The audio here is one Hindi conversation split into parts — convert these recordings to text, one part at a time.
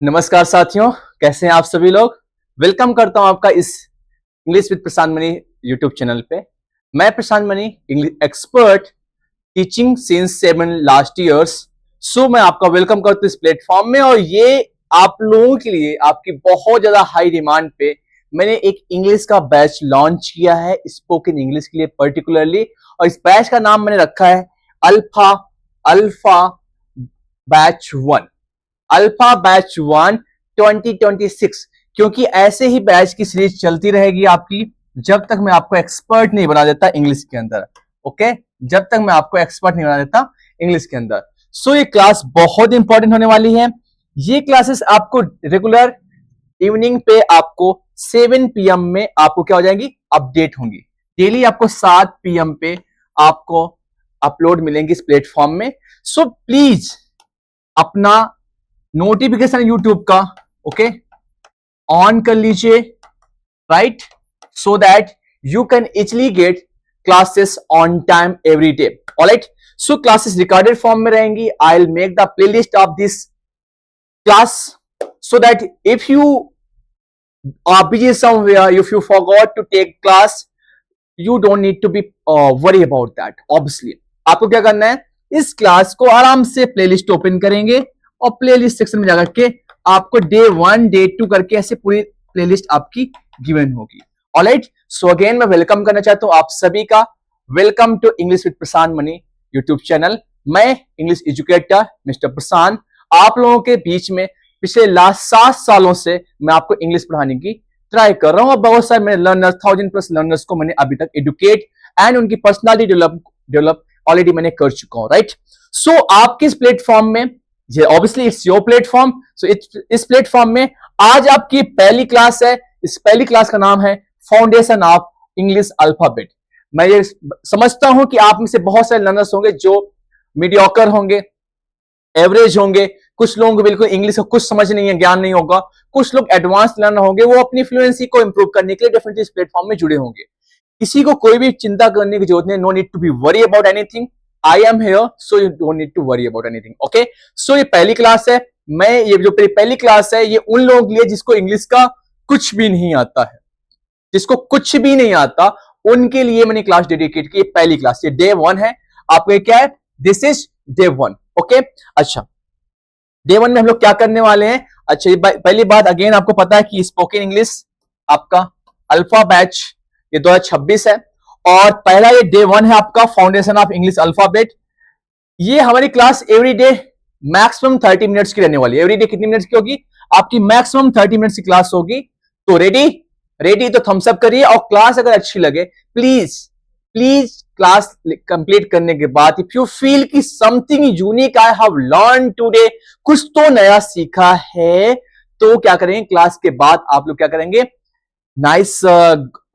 नमस्कार साथियों, कैसे हैं आप सभी लोग। वेलकम करता हूं आपका इस English with Prashant Mani YouTube channel पे। मैं Prashant Mani, English expert, teaching since 7 last years. So मैं आपका वेलकम करता हूं इस प्लेटफॉर्म में। और ये आप लोगों के लिए, आपकी बहुत ज्यादा हाई डिमांड पे मैंने एक इंग्लिश का बैच लॉन्च किया है, स्पोकन इंग्लिश के लिए पर्टिकुलरली। और इस बैच का नाम मैंने रखा है अल्फा बैच 1, अल्फा बैच 1 2026। क्योंकि ऐसे ही बैच की सीरीज चलती रहेगी आपकी जब तक मैं आपको एक्सपर्ट नहीं बना देता इंग्लिश के अंदर। ओके, जब तक मैं आपको एक्सपर्ट नहीं बना देता इंग्लिश के अंदर। सो ये क्लास बहुत इंपॉर्टेंट होने वाली है। ये क्लासेस आपको रेगुलर इवनिंग पे आपको 7 PM में आपको क्या हो जाएंगी, अपडेट होंगी। डेली आपको 7 PM पे आपको अपलोड मिलेंगे इस प्लेटफॉर्म में। सो प्लीज अपना नोटिफिकेशन यूट्यूब का ओके ऑन कर लीजिए, right, so that you can easily get classes on time every day. Alright, so classes recorded form में रहेंगी। I will make the playlist of this class so that if you are busy somewhere, if you forgot to take class, you don't need to be worry about that. Obviously आपको क्या करना है, इस क्लास को आराम से प्लेलिस्ट ओपन करेंगे और प्लेलिस्ट सेक्शन में जाकर के आपको डे 1 डे 2 करके ऐसे पूरी प्लेलिस्ट आपकी गिवन होगी। ऑलराइट, सो अगेन मैं वेलकम करना चाहता हूं आप सभी का। Welcome to English with Prashant Mani YouTube channel. मैं इंग्लिश एजुकेटर मिस्टर प्रशांत आप लोगों के बीच में पिछले लास्ट 7 सालों से मैं आपको इंग्लिश पढ़ाने की ट्राई कर रहा हूं। और बहुत सारे मेरे लर्नर्स, 1000+ लर्नर्स को मैंने अभी तक एडुकेट एंड उनकी पर्सनालिटी डेवलप ऑलरेडी मैंने कर चुका हूं। राइट, सो आपके इस प्लेटफॉर्म में, ये ऑब्वियसली इट्स योर प्लेटफॉर्म, सो इस प्लेटफॉर्म में आज आपकी पहली क्लास है। इस पहली क्लास का नाम है फाउंडेशन ऑफ इंग्लिश अल्फाबेट। मैं ये समझता हूं कि आप में से बहुत सारे लर्नर्स होंगे जो मीडियोकर होंगे, एवरेज होंगे, कुछ लोगों को बिल्कुल इंग्लिश का कुछ समझ नहीं है, ज्ञान नहीं होगा, कुछ लोग एडवांस लर्नर होंगे, वो अपनी फ्लुएंसी को इंप्रूव करने के लिए डेफिनेटली इस प्लेटफॉर्म में जुड़े होंगे। किसी को कोई भी चिंता करने की जरूरत नहीं, no need to be worry about anything. I am here, so you don't need to worry about anything. Okay, so ये पहली क्लास है। मैं ये जो पहली क्लास है ये उन लोगों के लिए जिसको इंग्लिश का कुछ भी नहीं आता है, जिसको कुछ भी नहीं आता उनके लिए मैंने क्लास डेडिकेट की। पहली क्लास, ये डे 1 है। आपको क्या है, दिस इज डे 1। ओके, अच्छा, डे 1 में हम लोग क्या करने वाले हैं। अच्छा, पहली बात अगेन आपको पता है कि स्पोकन इंग्लिश आपका अल्फा बैच ये 2026 है। और पहला ये डे 1 है आपका फाउंडेशन ऑफ इंग्लिश अल्फाबेट। ये हमारी class every day maximum 30 minutes की रहने वाली है। एवरी डे कितनी मिनट्स की होगी आपकी, मैक्सिमम 30 मिनट्स की क्लास होगी। तो रेडी तो थम्स अप करिए। और क्लास अगर अच्छी लगे प्लीज क्लास कंप्लीट करने के बाद इफ यू फील कि something unique I have learn today, कुछ तो नया सीखा है, तो क्या करेंगे, क्लास के बाद आप लोग क्या करेंगे, नाइस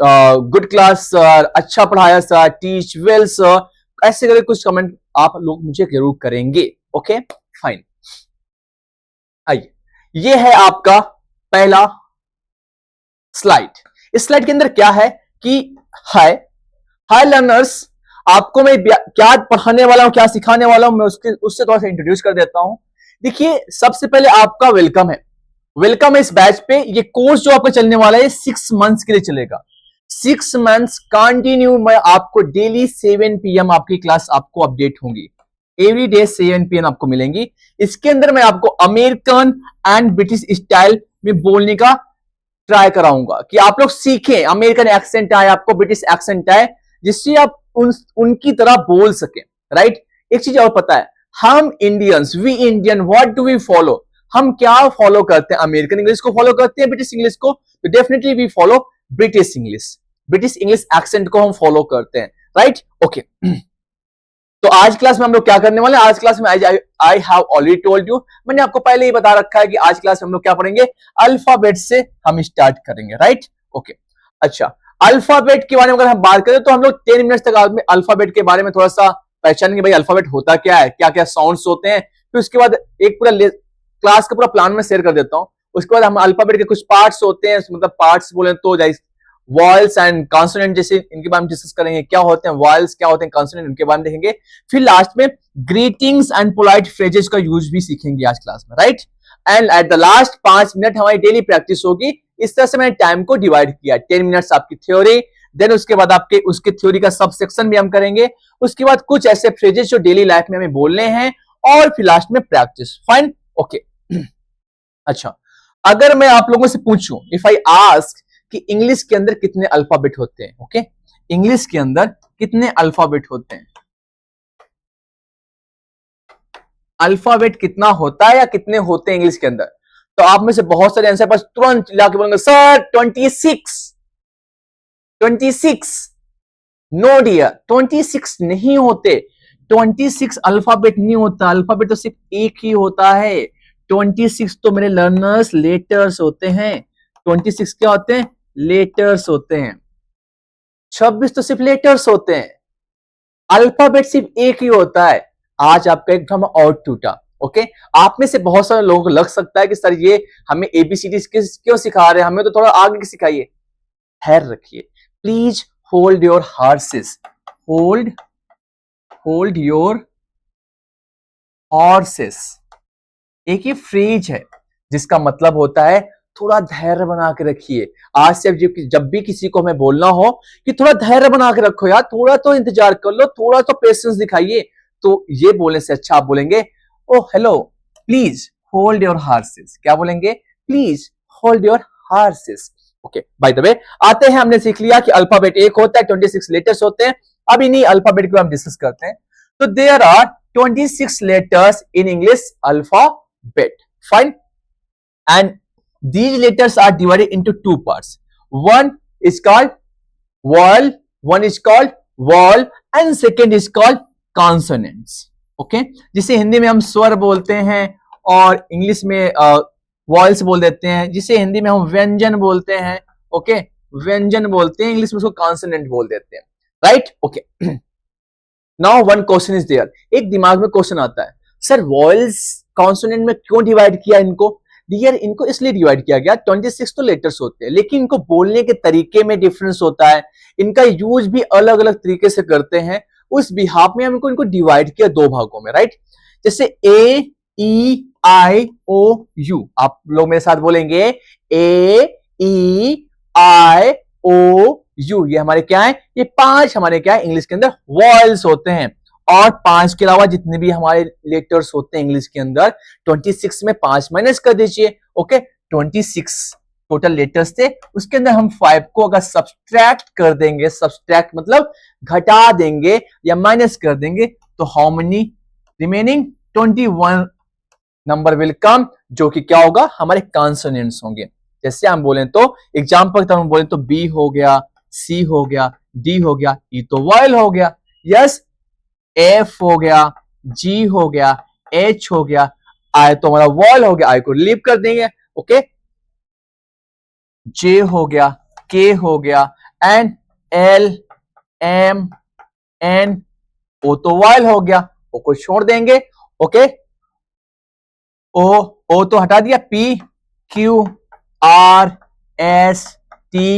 गुड क्लास सर, अच्छा पढ़ाया सर, टीच वेल सर, ऐसे करके कुछ कमेंट आप लोग मुझे जरूर करेंगे। ओके फाइन, आइए, ये है आपका पहला स्लाइड। इस स्लाइड के अंदर क्या है कि हाय लर्नर्स, आपको मैं क्या पढ़ाने वाला हूं, क्या सिखाने वाला हूं, मैं उससे थोड़ा सा इंट्रोड्यूस कर देता हूं। देखिए, सबसे पहले आपका वेलकम है। वेलकम है इस बैच पे। ये कोर्स जो आपका चलने वाला है 6 मंथ्स के लिए चलेगा। 6 मंथ्स कंटिन्यू मैं आपको डेली 7 PM आपकी क्लास आपको अपडेट होंगी। एवरी डे 7 PM आपको मिलेंगी। इसके अंदर मैं आपको अमेरिकन एंड ब्रिटिश स्टाइल में बोलने का ट्राई कराऊंगा कि आप लोग सीखें, अमेरिकन एक्सेंट आए आपको, ब्रिटिश एक्सेंट आए, जिससे आप उनकी तरह बोल सके। राइट, एक चीज और पता है, हम Indians, we Indian, what do we follow, हम क्या फॉलो करते हैं, अमेरिकन इंग्लिश को फॉलो करते हैं, ब्रिटिश इंग्लिश को, तो definitely we follow British English accent को हम फॉलो करते हैं। राइट, ओके, तो आज क्लास में हम लोग क्या करने वाले हैं, आज क्लास में I have already told you, मैंने आपको पहले ही बता रखा है कि आज क्लास में हम लोग क्या पढ़ेंगे, अल्फाबेट से हम स्टार्ट करेंगे। राइट, ओके, अच्छा, अल्फाबेट के बारे में अगर हम बात करें तो हम लोग 10 मिनट्स तक अल्फाबेट के बारे में थोड़ा सा पहचानेंगे, भाई अल्फाबेट होता क्या है, क्या क्या साउंड्स होते हैं। फिर उसके बाद एक पूरा क्लास का पूरा प्लान में शेयर कर देता हूं। उसके बाद हम अल्फाबेट के कुछ पार्ट्स होते हैं, मतलब पार्ट्स बोले तो वॉयल्स एंड कॉन्सोनेंट, जैसे इनके बारे में डिस्कस करेंगे, क्या होते हैं वॉयल्स, क्या होते हैं कॉन्सोनेंट, इनके बारे में देखेंगे। फिर लास्ट में ग्रीटिंग्स एंड पोलाइट फ्रेजेस का यूज भी सीखेंगे आज क्लास में। Right, and at the last 5 minute हमारी डेली प्रैक्टिस होगी। इस तरह से मैंने टाइम को डिवाइड किया। 10 मिनट्स आपकी थ्योरी, देन उसके बाद आपके उसके थ्योरी का सब सेक्शन भी हम करेंगे। उसके बाद कुछ ऐसे फ्रेजेस जो डेली लाइफ में हमें बोलने हैं, और फिर लास्ट में प्रैक्टिस। Fine, okay. अच्छा, अगर मैं आप लोगों से पूछूं, इफ आई आस्क कि इंग्लिश के अंदर कितने अल्फाबेट होते हैं, ओके, इंग्लिश के अंदर कितने अल्फाबेट होते हैं, अल्फाबेट कितना होता है या कितने होते हैं इंग्लिश के अंदर, तो आप में से बहुत सारे आंसर पास तुरंत जाके बोलेंगे सर 26। 26 नो डियर, 26 नहीं होते। 26 अल्फाबेट नहीं होता, अल्फाबेट तो सिर्फ एक ही होता है। 26 तो मेरे लर्नर्स लेटर्स होते हैं। 26 क्या होते हैं? लेटर्स होते हैं। 26 तो सिर्फ लेटर्स होते हैं, अल्फाबेट सिर्फ एक ही होता है। आज आपका एक ड्रामा और टूटा, ओके। आप में से बहुत सारे लोगों को लग सकता है कि सर ये हमें एबीसीडी क्यों सिखा रहे हैं, हमें तो थोड़ा आगे सिखाइए। ठहर रखिए, please hold your horses, hold your horses. एक ये फ्रेज है जिसका मतलब होता है थोड़ा धैर्य बना के रखिए। आज से जब भी किसी को हमें बोलना हो कि थोड़ा धैर्य बना के रखो यार, थोड़ा तो इंतजार कर लो, थोड़ा तो पेशेंस दिखाइए, तो ये बोलने से अच्छा आप बोलेंगे oh hello please hold your horses. क्या बोलेंगे? Please hold your horses. Okay, by the way आते हैं, हमने सीख लिया कि अल्फाबेट एक होता है, 26 लेटर्स होते हैं। अब इन्हीं अल्फाबेट को हम डिस्कस करते हैं। तो there are 26 letters in English alphabet, fine, and these letters are divided into two parts. One is called vowel, one is called vowel, and second is called consonants. Okay, जिसे हिंदी में हम स्वर बोलते हैं और इंग्लिश में वॉयल्स बोल देते हैं, जिसे हिंदी में हम व्यंजन बोलते हैं। ओके, व्यंजन बोलते हैं, इंग्लिश में उसको कॉन्सोनेंट बोल देते हैं, right? Okay, now one question is there. एक दिमाग में क्वेश्चन आता है, सर वॉयल्स कॉन्सोनेंट में क्यों डिवाइड किया इनको? डियर, इनको इसलिए डिवाइड किया गया, 26 तो लेटर्स होते हैं, लेकिन इनको बोलने के तरीके में डिफरेंस होता है, इनका यूज भी अलग अलग तरीके से करते हैं। उस बिहाफ में हमको इनको डिवाइड किया दो भागों में, राइट? जैसे ए ई आई ओ यू, आप लोग मेरे साथ बोलेंगे ए ई आई ओ यू। ये हमारे क्या है? ये 5 हमारे क्या है इंग्लिश के अंदर वॉयल्स होते हैं। और 5 के अलावा जितने भी हमारे लेटर्स होते हैं इंग्लिश के अंदर, 26 में 5 माइनस कर दीजिए। ओके, 26 टोटल लेटर्स थे, उसके अंदर हम 5 को अगर सब्सट्रैक्ट कर देंगे, सब्सट्रैक्ट मतलब घटा देंगे या माइनस कर देंगे, तो how many remaining? 21 number will come, जो कि क्या होगा? हमारे कॉन्सोनेंट्स होंगे। जैसे हम बोले तो एग्जाम्पल के हम बोले तो बी हो गया, सी हो गया, डी हो गया, ई तो वॉयल हो गया, यस, एफ हो गया, जी हो गया, एच हो गया, आई तो हमारा वॉल हो गया, आई को रिलीव कर देंगे। ओके, जे हो गया, के हो गया, and L M N O तो वॉल हो गया, ओ को छोड़ देंगे। ओके, ओ तो हटा दिया, P Q R S T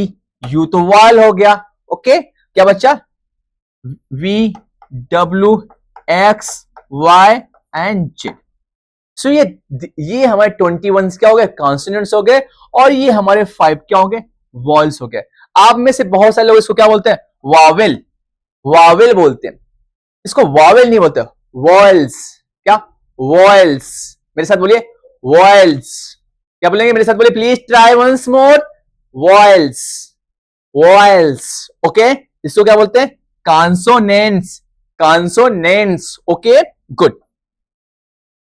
U तो वॉल हो गया। ओके, क्या बच्चा? V W X Y and Z. So ये हमारे 21 क्या हो गए? कॉन्सोनेंट्स हो गए, और ये हमारे 5 क्या हो गए? वॉयल्स हो गए। आप में से बहुत सारे लोग इसको क्या बोलते हैं? वावेल, वावेल बोलते हैं, इसको वावेल नहीं बोलते, वॉयल्स। क्या? वॉयल्स। मेरे साथ बोलिए, वॉयल्स। क्या बोलेंगे मेरे साथ? बोलिए please, try once more. Vowels, vowels. Okay, इसको क्या बोलते हैं? Consonants, consonants. Okay, good.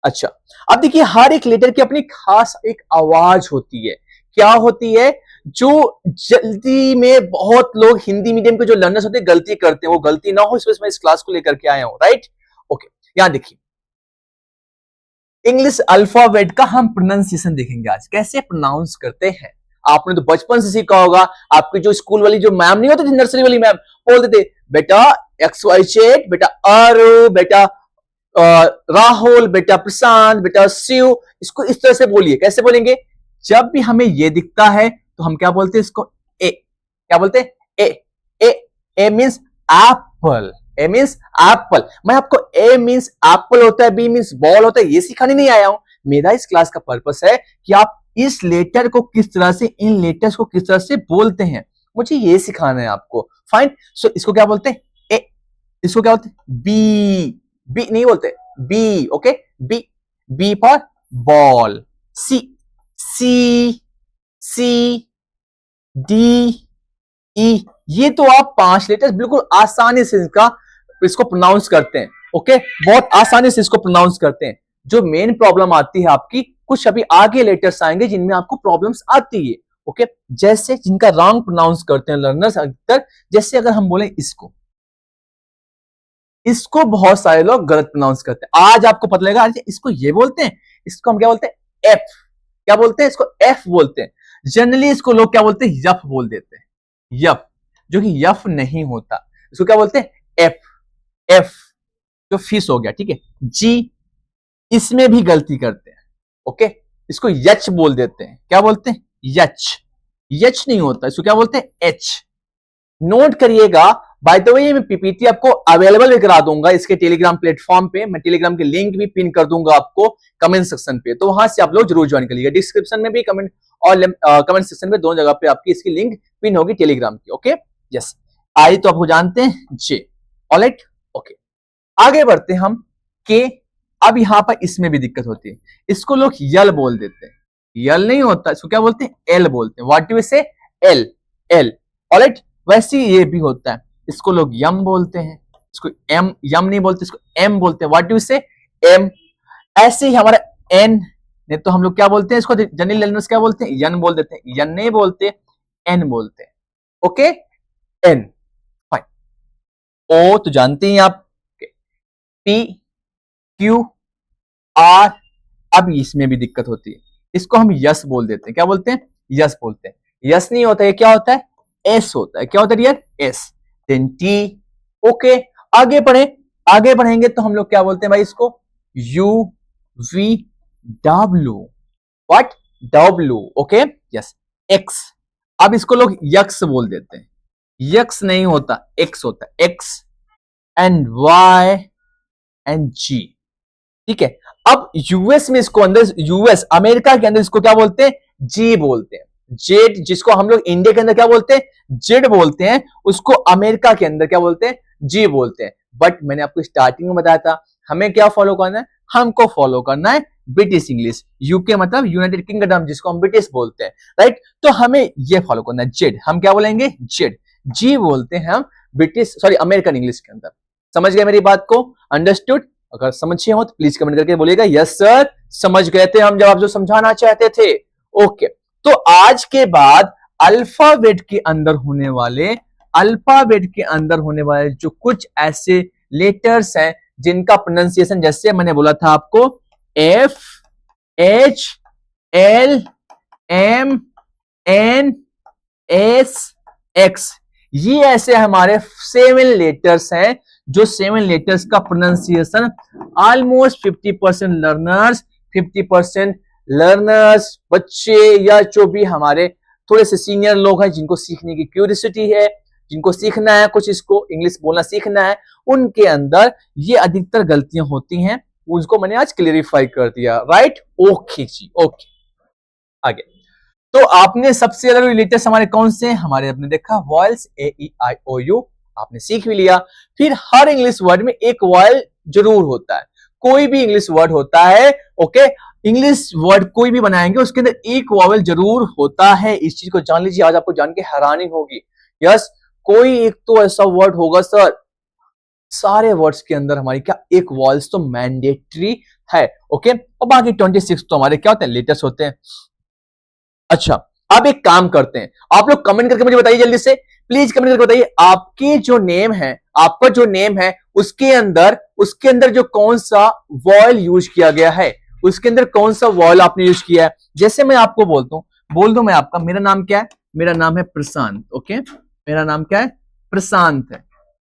अच्छा, अब देखिए हर एक लेटर की अपनी खास एक आवाज होती है। क्या होती है? जो जल्दी में बहुत लोग हिंदी मीडियम के जो लर्नर्स होते हैं गलती करते हैं, वो गलती ना हो, इसमें मैं इस क्लास को लेकर के आया हूं, राइट? ओके, यहां देखिए इंग्लिश अल्फाबेट का हम प्रोनाउंसिएशन देखेंगे आज, कैसे प्रोनाउंस करते हैं। आपने तो बचपन से सीखा होगा, आपकी जो स्कूल वाली जो मैम नहीं होती थी, नर्सरी वाली मैम, बोलते थे बेटा एक्स वाई जेड, बेटा आरू, बेटा राहुल, बेटा प्रशांत, बेटा शिव, इसको इस तरह से बोलिए। कैसे बोलेंगे? जब भी हमें ये दिखता है तो हम क्या बोलते हैं इसको? ए। क्या बोलते हैं? ए। ए, ए मीन्स एप्पल, ए मीन्स एप्पल। मैं आपको ए मीन्स एप्पल होता है, बी मीन्स बॉल होता है, ये सिखाने नहीं आया हूं। मेरा इस क्लास का पर्पस है कि आप इस लेटर को किस तरह से, इन लेटर्स को किस तरह से बोलते हैं, मुझे ये सिखाना है आपको। फाइन। सो इसको क्या बोलते हैं? ए। इसको क्या बोलते हैं? बी। बी नहीं बोलते, B. Okay, B. B for ball. C. C. C. D. E. ये तो आप 5 लेटर्स बिल्कुल आसानी से इसको प्रोनाउंस करते हैं। ओके, बहुत आसानी से इसको प्रोनाउंस करते हैं। जो मेन प्रॉब्लम आती है आपकी, कुछ अभी आगे लेटर्स आएंगे जिनमें आपको प्रॉब्लम्स आती है। ओके, जैसे जिनका रॉन्ग प्रोनाउंस करते हैं लर्नर्स अक्सर, जैसे अगर हम बोले इसको, इसको बहुत सारे लोग गलत प्रोनाउंस करते हैं। आज आपको पता लगेगा, इसको ये बोलते हैं, इसको हम क्या बोलते हैं? एफ। क्या बोलते हैं? इसको एफ बोलते हैं। जनरली इसको लोग क्या बोलते हैं? यफ बोल देते हैं, यफ, जो कि यफ नहीं होता। इसको क्या बोलते हैं? एफ। एफ जो फिश हो गया, ठीक है। जी, इसमें भी गलती करते हैं। ओके, इसको यच बोल देते हैं। क्या बोलते हैं? यच। यच नहीं होता, इसको क्या बोलते हैं? एच। नोट करिएगा। बाय द वे, मैं पीपीटी आपको अवेलेबल भी करा दूंगा इसके टेलीग्राम प्लेटफॉर्म पे। मैं टेलीग्राम के लिंक भी पिन कर दूंगा आपको कमेंट सेक्शन पे, तो वहां से आप लोग जरूर ज्वाइन करिएगा। डिस्क्रिप्शन में भी कमेंट और कमेंट सेक्शन में दोनों जगह पे आपकी इसकी लिंक पिन होगी टेलीग्राम की। Okay, yes. आई तो आपको जानते हैं, जे। ऑलराइट, ओके, आगे बढ़ते हैं हम। के। अब यहां पर इसमें भी दिक्कत होती है, इसको लोग यल बोल देते हैं। यल नहीं होता, इसको क्या बोलते हैं? एल बोलते हैं। व्हाट डू वी से? एल। एल। ऑलराइट, वैसे ये भी होता है, इसको लोग यम बोलते हैं। इसको एम, यम नहीं बोलते, इसको एम बोलते हैं। व्हाट डू वी से? एम। ऐसे ही हमारा एन, नहीं तो हम लोग क्या बोलते हैं इसको? जनरल लर्नर्स क्या बोलते हैं? यन बोल देते हैं। यन नहीं बोलते, एन बोलते हैं। Okay, N. फाइन। ओ तो जानते हैं आप, पी, क्यू, आर। अब इसमें भी दिक्कत होती है, इसको हम यस बोल देते हैं। क्या बोलते हैं? यस बोलते हैं। यस नहीं होता, ये क्या होता है? एस होता है। क्या होता है यार? एस। Then T. ओके, आगे बढ़े। आगे बढ़ेंगे तो हम लोग क्या बोलते हैं भाई इसको? U, V, W. What? W. Okay, yes. X. अब इसको लोग यक्स बोल देते हैं। यक्स नहीं होता, एक्स होता है। एक्स एंड वाई एंड जी, ठीक है। अब यूएस में इसको अंदर, यूएस अमेरिका के अंदर इसको क्या बोलते हैं? जी बोलते हैं। जेड, जिसको हम लोग इंडिया के अंदर क्या बोलते हैं? जेड बोलते हैं, उसको अमेरिका के अंदर क्या बोलते हैं? जी बोलते हैं। बट मैंने आपको स्टार्टिंग में बताया था, हमें क्या फॉलो करना है? हमको फॉलो करना है ब्रिटिश इंग्लिश। यूके मतलब यूनाइटेड किंगडम, जिसको हम ब्रिटिश बोलते हैं, राइट। तो हमें ये फॉलो करना है, जेड। हम क्या बोलेंगे? जेड। जी बोलते हैं हम ब्रिटिश, सॉरी, अमेरिकन इंग्लिश के अंदर। समझ गए मेरी बात को? अंडरस्टूड? अगर समझे हो तो प्लीज कमेंट करके बोलिएगा यस सर, समझ गए थे हम, जब आप जो समझाना चाहते थे। ओके, तो आज के बाद अल्फाबेट के अंदर होने वाले, अल्फाबेट के अंदर होने वाले जो कुछ ऐसे लेटर्स हैं जिनका प्रोनाउंसिएशन, जैसे मैंने बोला था आपको, F, H, L, M, N, S, X, ये ऐसे हमारे 7 लेटर्स हैं, जो 7 लेटर्स का प्रोनाउंसिएशन ऑलमोस्ट 50% लर्नर्स, 50% लर्नर्स, बच्चे या जो भी हमारे थोड़े से सीनियर लोग हैं जिनको सीखने की क्यूरियोसिटी है, जिनको सीखना है कुछ, इसको इंग्लिश बोलना सीखना है, उनके अंदर ये अधिकतर गलतियां होती हैं। उसको मैंने आज क्लियरिफाई कर दिया, राइट। ओके जी, ओके। आगे तो आपने सबसे ज्यादा लेटर्स हमारे कौन से हैं? हमारे आपने देखा vials, A E I O you, आपने सीख भी लिया। फिर हर इंग्लिश वर्ड में एक वॉयल जरूर होता है। कोई भी इंग्लिश वर्ड होता है, ओके, इंग्लिश वर्ड कोई भी बनाएंगे उसके अंदर एक वॉवेल जरूर होता है। इस चीज को जान लीजिए, आज आपको जान के हैरानी होगी। यस, कोई एक तो ऐसा वर्ड होगा सर, सारे वर्ड्स के अंदर हमारी क्या एक वॉयल्स तो मैंडेटरी है। ओके, और बाकी 26 तो हमारे क्या होते हैं? लेटर्स होते हैं। अच्छा, अब एक काम करते हैं, आप लोग कमेंट करके मुझे बताइए जल्दी से, प्लीज कमेंट करके बताइए आपके जो नेम है, आपका जो नेम है उसके अंदर जो कौन सा वॉयल यूज किया गया है, उसके अंदर कौन सा वॉयल आपने यूज किया है। जैसे मैं आपको बोलता हूं, बोल दो मैं आपका, मेरा नाम क्या है? मेरा नाम है प्रशांत। ओके, मेरा नाम क्या है? प्रशांत है।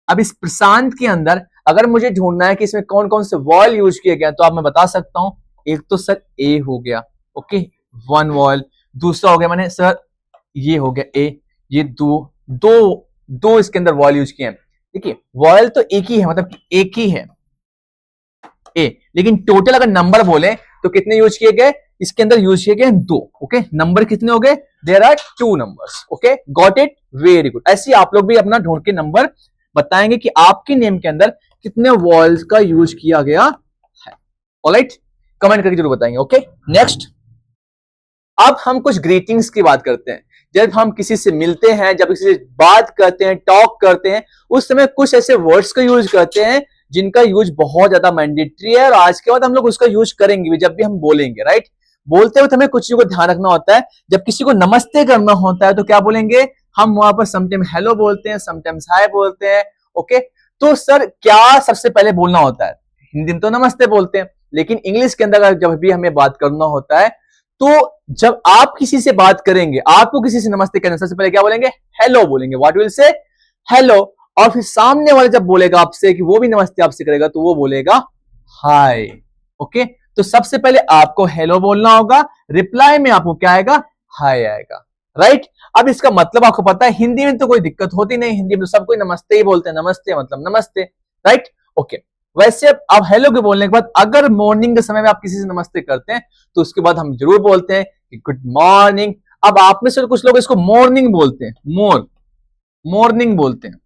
अब इस प्रशांत के अंदर अगर मुझे ढूंढना है कि इसमें कौन कौन से वॉयल यूज किए गए, तो आप मैं बता सकता हूं। एक तो सर ए हो गया, ओके, 1 वॉयल। दूसरा हो गया मैंने सर, ये हो गया ए, ये दो इसके अंदर वॉयल यूज किए हैं। देखिए वॉयल तो एक ही है, मतलब एक ही है ए, लेकिन टोटल अगर नंबर बोले तो कितने यूज किए गए, इसके अंदर यूज किए गए 2। ओके, नंबर कितने हो गए, there are 2 numbers. Okay, got it, very good. ऐसे आप लोग भी अपना ढूंढ के नंबर बताएंगे कि आपके नेम के अंदर कितने वॉल्स का यूज किया गया है। ऑलराइट, कमेंट करके जरूर बताएंगे। ओके, नेक्स्ट अब हम कुछ ग्रीटिंग्स की बात करते हैं। जब हम किसी से मिलते हैं, जब किसी से बात करते हैं, टॉक करते हैं, उस समय कुछ ऐसे वर्ड्स का यूज करते हैं जिनका यूज बहुत ज्यादा मैंडेटरी है और आज के बाद हम लोग उसका यूज करेंगे भी जब भी हम बोलेंगे। राइट, बोलते हुए हमें कुछ चीजों को ध्यान रखना होता है। जब किसी को नमस्ते करना होता है तो क्या बोलेंगे हम, वहां पर समटाइम हेलो बोलते हैं, समटाइम्स हाय बोलते हैं। ओके, तो सर क्या सबसे पहले बोलना होता है, हिंदी में तो नमस्ते बोलते हैं, लेकिन इंग्लिश के अंदर जब भी हमें बात करना होता है तो जब आप किसी से बात करेंगे, आपको किसी से नमस्ते करना, सबसे पहले क्या बोलेंगे, हेलो बोलेंगे। What will say, hello. और फिर सामने वाले जब बोलेगा आपसे कि वो भी नमस्ते आपसे करेगा तो वो बोलेगा हाय। ओके, तो सबसे पहले आपको हेलो बोलना होगा, रिप्लाई में आपको क्या आएगा, हाय आएगा। राइट, अब इसका मतलब आपको पता है, हिंदी में तो कोई दिक्कत होती नहीं, हिंदी में तो सब कोई नमस्ते ही बोलते हैं, नमस्ते मतलब नमस्ते। Right, okay. वैसे अब हेलो के बोलने के बाद अगर मॉर्निंग के समय में आप किसी से नमस्ते करते हैं तो उसके बाद हम जरूर बोलते हैं कि गुड मॉर्निंग। अब आप में से कुछ लोग इसको मॉर्निंग बोलते हैं, मॉर्निंग बोलते हैं,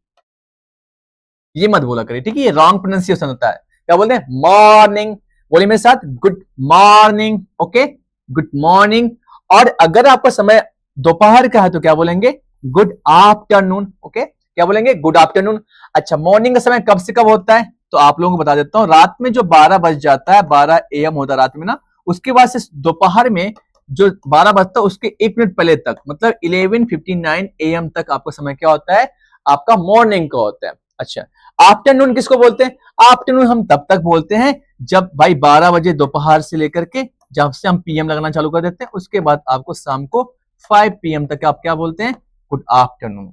ये मत बोला करिए, ठीक है, ये रॉन्ग प्रोनाउंसिएशन होता है। क्या बोलते हैं, मॉर्निंग। बोलिए मेरे साथ, good morning. Okay, good morning. और अगर आपका समय दोपहर का है तो क्या बोलेंगे, गुड आफ्टरनून। ओके, क्या बोलेंगे, गुड आफ्टरनून। अच्छा, मॉर्निंग का समय कब से कब होता है तो आप लोगों को बता देता हूं, रात में जो 12 बज जाता है, 12 AM होता है रात में ना, उसके बाद से दोपहर में जो 12 बजता है उसके 1 मिनट पहले तक, मतलब 11:59 AM तक आपका समय क्या होता है, आपका मॉर्निंग का होता है। अच्छा, आफ्टरनून किसको बोलते हैं, आफ्टरनून हम तब तक बोलते हैं जब भाई 12 बजे दोपहर से लेकर के जब से हम PM लगाना चालू कर देते हैं, उसके बाद आपको शाम को 5 PM तक आप क्या बोलते हैं, गुड आफ्टरनून।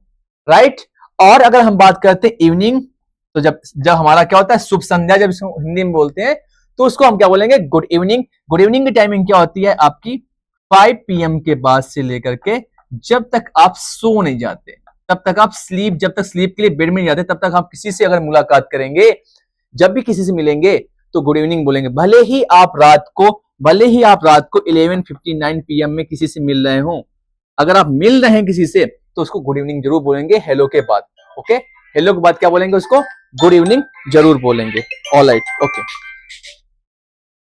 राइट, और अगर हम बात करते हैं इवनिंग, तो जब जब हमारा क्या होता है, शुभ संध्या, जब इसको हिंदी में बोलते हैं तो उसको हम क्या बोलेंगे, गुड इवनिंग। गुड इवनिंग की टाइमिंग क्या होती है आपकी, 5 PM के बाद से लेकर के जब तक आप सो नहीं जाते, तब तक आप जब तक स्लीप के लिए बेड में नहीं जाते, तब तक आप किसी से अगर मुलाकात करेंगे, जब भी किसी से मिलेंगे तो गुड इवनिंग बोलेंगे। भले ही आप रात को 11:59 PM में किसी से मिल रहे हो, अगर आप मिल रहे हैं किसी से तो उसको गुड इवनिंग जरूर बोलेंगे हेलो के बाद। ओके, हेलो के बाद क्या बोलेंगे, उसको गुड इवनिंग जरूर बोलेंगे। Alright, okay,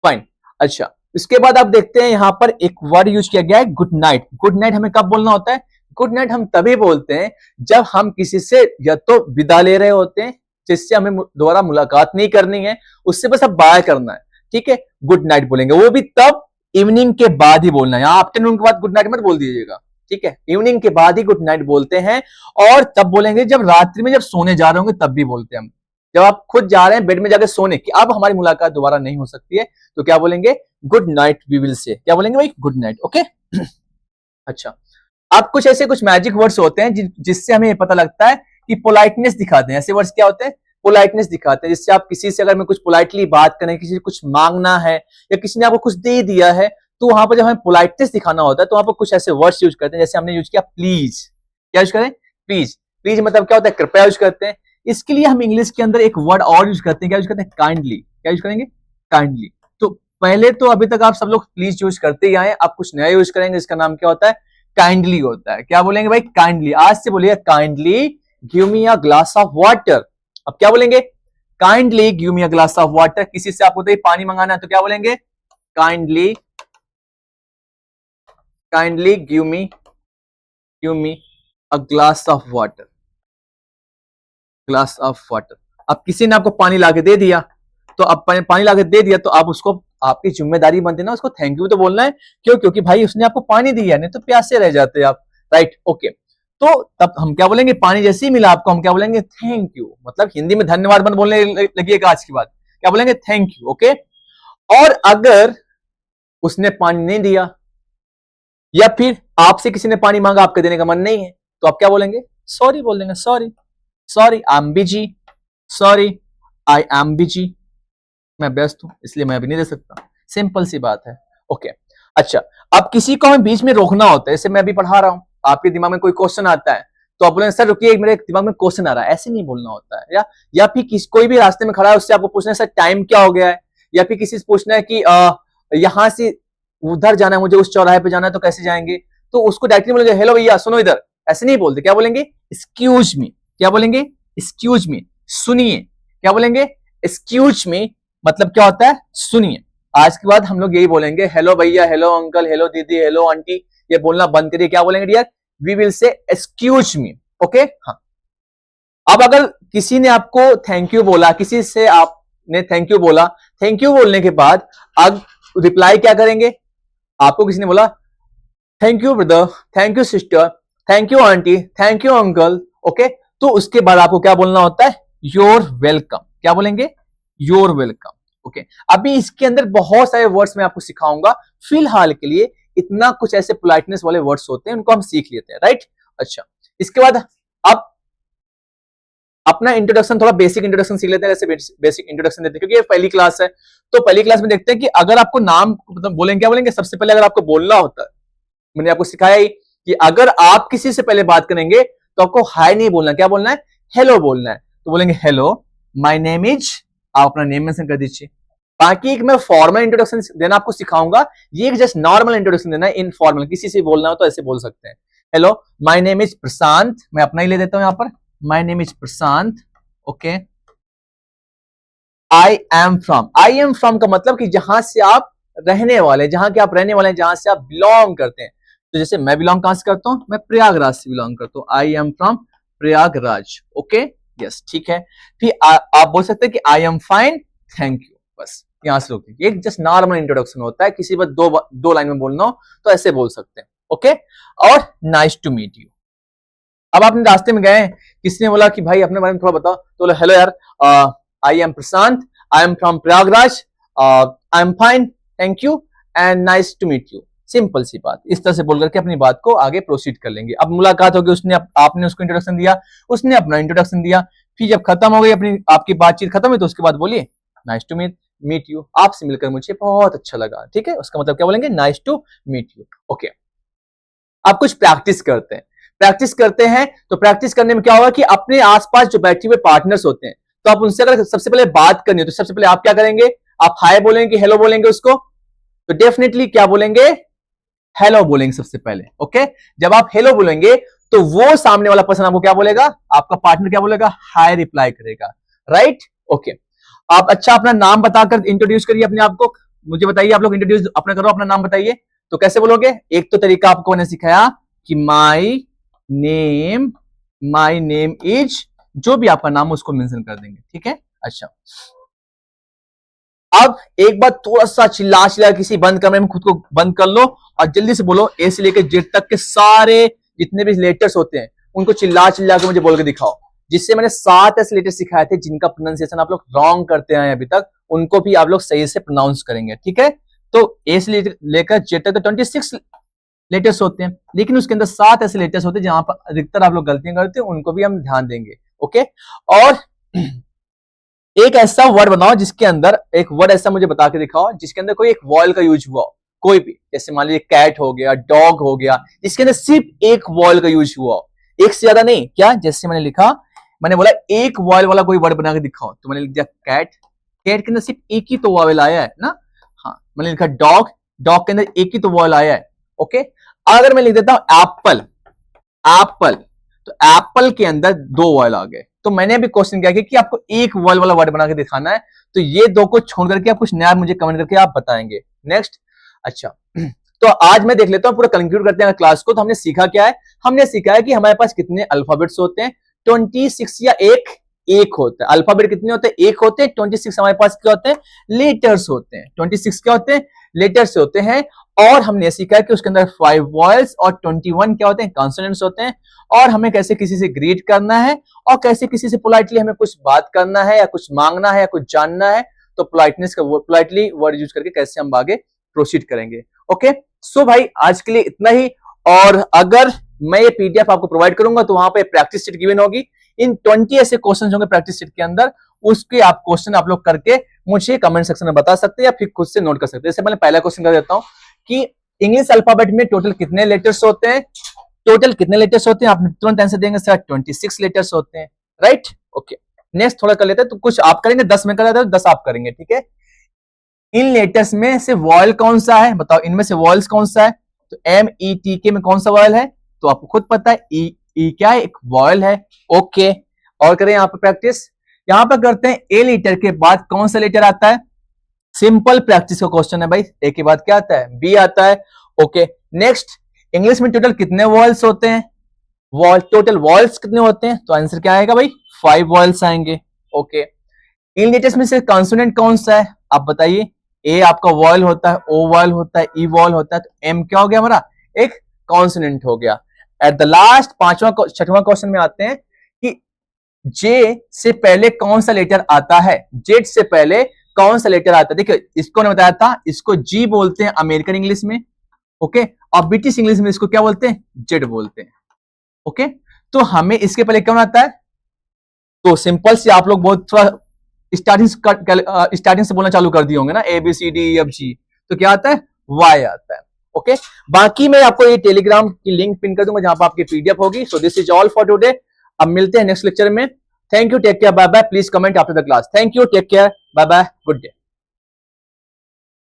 fine. अच्छा, इसके बाद आप देखते हैं यहां पर एक वर्ड यूज किया गया है, गुड नाइट। गुड नाइट हमें कब बोलना होता है, गुड नाइट हम तभी बोलते हैं जब हम किसी से या तो विदा ले रहे होते हैं, जिससे हमें दोबारा मुलाकात नहीं करनी है, उससे बस अब बाय करना है, ठीक है, गुड नाइट बोलेंगे। वो भी तब इवनिंग के बाद ही बोलना है, यहाँ आफ्टरनून के बाद गुड नाइट मत बोल दीजिएगा, ठीक है, इवनिंग के बाद ही गुड नाइट बोलते हैं। और तब बोलेंगे जब रात्रि में जब सोने जा रहे होंगे तब भी बोलते हैं हम, जब आप खुद जा रहे हैं बेड में जाकर सोने की, अब हमारी मुलाकात दोबारा नहीं हो सकती है, तो क्या बोलेंगे, गुड नाइट वी विल से। क्या बोलेंगे भाई, गुड नाइट। ओके, अच्छा, अब कुछ ऐसे कुछ मैजिक वर्ड्स होते हैं जिससे हमें पता लगता है कि पोलाइटनेस दिखाते हैं। ऐसे वर्ड्स क्या होते हैं, पोलाइटनेस दिखाते हैं, जिससे आप किसी से अगर मैं कुछ पोलाइटली बात करें, किसी से कुछ मांगना है या किसी ने आपको कुछ दे दिया है, तो वहां पर जब हमें पोलाइटनेस दिखाना होता है तो वहां पर कुछ ऐसे वर्ड्स यूज करते हैं, जैसे हमने यूज किया प्लीज। क्या यूज करें, प्लीज। प्लीज मतलब क्या होता है, कृपया यूज करते हैं। इसके लिए हम इंग्लिश के अंदर एक वर्ड और यूज करते हैं, क्या यूज करते हैं, काइंडली। क्या यूज करेंगे, काइंडली। तो पहले तो अभी तक आप सब लोग प्लीज यूज करते ही आए, आप कुछ नया यूज करेंगे, इसका नाम क्या होता है, काइंडली होता है। क्या बोलेंगे भाई, काइंडली। आज से बोलिए kindly give me a glass of water. अब क्या बोलेंगे, kindly give me a glass of water. किसी से आपको तो पानी मंगाना है तो क्या बोलेंगे, kindly give me a glass of water, glass of water. अब किसी ने आपको पानी लाके दे दिया, तो अब पानी लाके दे दिया तो आप उसको, आपकी जिम्मेदारी बनती है ना, उसको थैंक यू तो बोलना है। क्यों, क्योंकि भाई उसने आपको पानी दिया, नहीं तो प्यासे रह जाते आप। राइट, ओके, तो तब हम क्या बोलेंगे, पानी जैसे ही मिला आपको हम क्या बोलेंगे, थैंक यू। मतलब हिंदी में धन्यवाद मत बोलने लगिएगा आज की बात, क्या बोलेंगे, थैंक यू। ओके, और अगर उसने पानी नहीं दिया या फिर आपसे किसी ने पानी मांगा, आपके देने का मन नहीं है, तो आप क्या बोलेंगे, सॉरी बोल देंगे, sorry I am busy, sorry I am busy, मैं व्यस्त हूं इसलिए मैं अभी नहीं दे सकता। सिंपल सी बात है। ओके, अच्छा, अब किसी को हमें बीच में रोकना होता है, जैसे मैं अभी पढ़ा रहा हूं, आपके दिमाग में कोई क्वेश्चन आता है तो आप बोलेंगे सर रुकिए मेरे दिमाग में क्वेश्चन आ रहा है, ऐसे नहीं बोलना होता है। या फिर कोई भी रास्ते में खड़ा है, उससे आपको पूछना है सर टाइम क्या हो गया है, या फिर किसी से पूछना है कि यहां से उधर जाना है, मुझे उस चौराहे पे जाना है, तो कैसे जाएंगे? तो उसको डायरेक्टली बोलेंगे हेलो भैया सुनो इधर, ऐसे नहीं बोलते, क्या बोलेंगे? Excuse me. क्या बोलेंगे? एक्सक्यूज मी, सुनिए। क्या बोलेंगे? एक्सक्यूज मी मतलब क्या होता है? सुनिए। आज के बाद हम लोग यही बोलेंगे, हेलो भैया, हेलो अंकल, हेलो दीदी, हेलो आंटी, ये बोलना बंद करिए। क्या बोलेंगे dear? We will say excuse me. Okay, हाँ। अब अगर किसी ने आपको थैंक यू बोला, किसी से आपने थैंक यू बोला, थैंक यू बोलने के बाद अब रिप्लाई क्या करेंगे? आपको किसी ने बोला thank you brother, thank you sister, thank you aunty, thank you uncle, okay, तो उसके बाद आपको क्या बोलना होता है? Your welcome. क्या बोलेंगे? Your welcome. ओके, अभी इसके अंदर बहुत सारे वर्ड्स मैं आपको सिखाऊंगा, फिलहाल के लिए इतना कुछ ऐसे पोलाइटनेस वाले वर्ड्स होते हैं, उनको हम सीख लेते हैं, राइट? अच्छा, इसके बाद अब अपना इंट्रोडक्शन, थोड़ा बेसिक इंट्रोडक्शन सीख लेते हैं, जैसे बेसिक इंट्रोडक्शन देते हैं, क्योंकि ये पहली क्लास है। तो पहली क्लास में देखते हैं कि अगर आपको नाम मतलब बोलेंगे, क्या बोलेंगे? सबसे पहले अगर आपको बोलना होता है, मैंने आपको सिखाया ही कि अगर आप किसी से पहले बात करेंगे तो आपको हाय नहीं बोलना, क्या बोलना है? हेलो बोलना है। तो बोलेंगे हेलो माय नेम इज, आप अपना नेम मेंशन कर दीजिए। बाकी एक मैं फॉर्मल इंट्रोडक्शन देना आपको सिखाऊंगा, ये एक जस्ट नॉर्मल इंट्रोडक्शन देना है, इनफॉर्मल, किसी से बोलना हो तो ऐसे बोल सकते हैं। हेलो माय नेम इज प्रशांत, मैं अपना ही ले देता हूं यहां पर, my name is Prashant, okay. I am from का मतलब कि जहां से आप रहने वाले, जहां के आप रहने वाले हैं, जहां से आप बिलोंग करते हैं। तो जैसे मैं बिलोंग कहां से करता हूं? मैं प्रयागराज से बिलोंग करता हूं। आई am from Prayagraj, okay, yes, ठीक है। फिर आप बोल सकते हैं कि आई एम फाइन, थैंक यू, बस यहां से रोक दीजिए। एक जस्ट नॉर्मल इंट्रोडक्शन होता है, किसी पर दो लाइन में बोलना हो तो ऐसे बोल सकते हैं, ओके। और नाइस टू मीट यू। अब आपने रास्ते में गए, किसी ने बोला कि भाई अपने बारे में थोड़ा बताओ, तो बोले हेलो यार, I am Prashant, I am from Prayagraj, I am fine, thank you and nice to meet you. Simple सी बात, इस तरह से बोल करके अपनी बात को आगे प्रोसीड कर लेंगे। अब मुलाकात होगी, उसने आपने उसको इंट्रोडक्शन दिया, उसने अपना इंट्रोडक्शन दिया, फिर जब खत्म हो गई अपनी आपकी बातचीत खत्म हुई, तो उसके बाद बोलिए नाइस टू मीट यू, आपसे मिलकर मुझे बहुत अच्छा लगा, ठीक है। उसका मतलब क्या बोलेंगे? Nice to meet you, okay. आप कुछ प्रैक्टिस करते हैं, तो प्रैक्टिस करने में क्या होगा कि अपने आसपास जो बैठे हुए पार्टनर्स होते हैं, तो आप उनसे अगर सबसे पहले बात करनी है तो सबसे पहले आप क्या करेंगे? आप हाय बोलेंगे, हेलो बोलेंगे उसको, तो डेफिनेटली क्या बोलेंगे? हेलो बोलेंगे सबसे पहले, ओके। जब आप हेलो बोलेंगे तो वो सामने वाला पर्सन आपको क्या बोलेगा? आपका पार्टनर क्या बोलेगा? हाय रिप्लाई करेगा, राइट, ओके। आप अच्छा अपना नाम बताकर इंट्रोड्यूस करिए अपने आप को, मुझे बताइए, आप लोग इंट्रोड्यूस अपना करो, अपना नाम बताइए। तो कैसे बोलोगे? एक तो तरीका आपको मैंने सिखाया कि माई नेम इज, जो भी आपका नाम उसको मेंशन कर देंगे, ठीक है। अच्छा, अब एक बार थोड़ा सा चिल्ला किसी बंद कमरे में खुद को बंद कर लो और जल्दी से बोलो, ए से लेकर जेड तक के सारे जितने भी लेटर्स होते हैं उनको चिल्ला के मुझे बोल के दिखाओ। जिससे मैंने 7 ऐसे लेटर्स सिखाए थे जिनका प्रोनाउंसिएशन आप लोग रॉन्ग करते हैं अभी तक, उनको भी आप लोग सही से प्रोनाउंस करेंगे, ठीक है। तो ए से लेकर जेड तक तो 26 लेटर्स होते हैं, लेकिन उसके अंदर 7 ऐसे लेटर्स होते हैं जहां पर अधिकतर आप लोग गलतियां करते हैं, उनको भी हम ध्यान देंगे, ओके। और एक ऐसा वर्ड बनाओ जिसके अंदर, एक वर्ड ऐसा मुझे बता के दिखाओ जिसके अंदर कोई एक वॉयल का यूज हुआ हो, कोई भी, जैसे मान लीजिए कैट हो गया, डॉग हो गया, जिसके अंदर सिर्फ एक वॉयल का यूज हुआ हो, एक से ज्यादा नहीं। क्या? जैसे मैंने लिखा, मैंने बोला एक वॉयल वाला कोई वर्ड बना के दिखाओ, तो मैंने लिख दिया कैट, कैट के अंदर सिर्फ एक ही तो वॉयल आया है ना, हाँ। मैंने लिखा डॉग, डॉग के अंदर एक ही तो वॉयल आया है, ओके। अगर मैं लिख देता हूं एप्पल, एप्पल, तो एप्पल के अंदर 2 वॉयल आ गए। तो मैंने अभी क्वेश्चन क्या किया कि आपको एक वॉयल वाला वर्ड बना के दिखाना है, तो ये 2 को छोड़ करके आप कुछ नया मुझे कमेंट करके आप बताएंगे। नेक्स्ट, अच्छा, तो आज मैं देख लेता हूं, पूरा कंक्लूड करते हैं क्लास को। तो हमने सीखा क्या है? हमने सीखा है कि हमारे पास कितने अल्फाबेट्स होते हैं, 26 या एक होता है। अल्फाबेट कितने होते हैं? एक होते हैं। 26 हमारे पास क्या होते हैं? लेटर्स होते हैं। 26 क्या होते हैं? लेटर्स होते हैं। और हमने सीखा है कि उसके अंदर 5 वॉयल्स और 21 क्या होते हैं? कॉन्सोनेंट्स होते हैं। और हमें कैसे किसी से ग्रीट करना है और कैसे किसी से पोलाइटली हमें कुछ बात करना है या कुछ मांगना है या कुछ जानना है, तो पोलाइटनेस का पोलाइटली वर्ड यूज करके कैसे हम आगे प्रोसीड करेंगे, ओके। सो भाई आज के लिए इतना ही। और अगर मैं ये पीडीएफ आपको प्रोवाइड करूंगा तो वहां पे प्रैक्टिस शीट गिवन होगी, इन 20 ऐसे क्वेश्चन होंगे प्रैक्टिस शीट के अंदर, उसके आप क्वेश्चन आप लोग करके मुझे कमेंट सेक्शन में बता सकते हैं या फिर खुद से नोट कर सकते हैं। जैसे मैंने पहला क्वेश्चन कर देता हूं कि इंग्लिश अल्फाबेट में टोटल कितने लेटर्स होते हैं, टोटल कितने लेटर्स होते हैं? आप तुरंत आंसर देंगे सर 26 लेटर्स होते हैं, राइट, ओके। नेक्स्ट थोड़ा कर लेते हैं, तो कुछ आप करेंगे 10 में कर लेते हैं, 10 आप करेंगे, ठीक है। इन लेटर्स में से वॉयल कौन सा है, बताओ इनमें से वॉयल्स कौन सा है, तो METK में कौन सा वॉयल है, तो आपको खुद पता है ई क्या है, एक वॉयल है। ओके, और करें यहाँ पर प्रैक्टिस, यहां पर करते हैं ए लेटर के बाद कौन सा लेटर आता है, सिंपल प्रैक्टिस का क्वेश्चन है भाई, ए के बाद क्या आता है, बी आता है। ओके, नेक्स्ट, इंग्लिश में टोटल कितने वॉयल्स होते हैं, टोटल वॉयल्स कितने होते हैं, तो आंसर क्या आएगा भाई, 5 वॉयल्स आएंगे। ओके, इन लेटर्स में से कॉन्सोनेंट कौन सा है, आप बताइए, ए आपका वॉयल होता है, ओ वॉयल होता है, ई वॉयल होता है, तो एम क्या हो गया हमारा, एक कॉन्सोनेंट हो गया। एट द लास्ट छठवां क्वेश्चन में आते हैं कि जे से पहले कौन सा लेटर आता है, जेड से पहले कौन सा लेटर आता है। देखिए इसको ने बताया था, इसको जी बोलते हैं अमेरिकन इंग्लिश में, ओके, और ब्रिटिश इंग्लिश में इसको क्या बोलते हैं, जेड बोलते हैं। ओके, तो हमें इसके पहले कौन आता है, तो सिंपल से आप लोग बहुत स्टार्टिंग से बोलना चालू कर दिए होंगे ना, ABCDEFG, तो क्या आता है, वाई आता है। ओके, बाकी मैं आपको ये टेलीग्राम की लिंक पिन कर दूंगा जहां पर आपकी PDF होगी। So this is all for today, अब मिलते हैं नेक्स्ट लेक्चर में। Thank you, take care, bye bye, please comment after the class. Thank you, take care, bye bye, good day.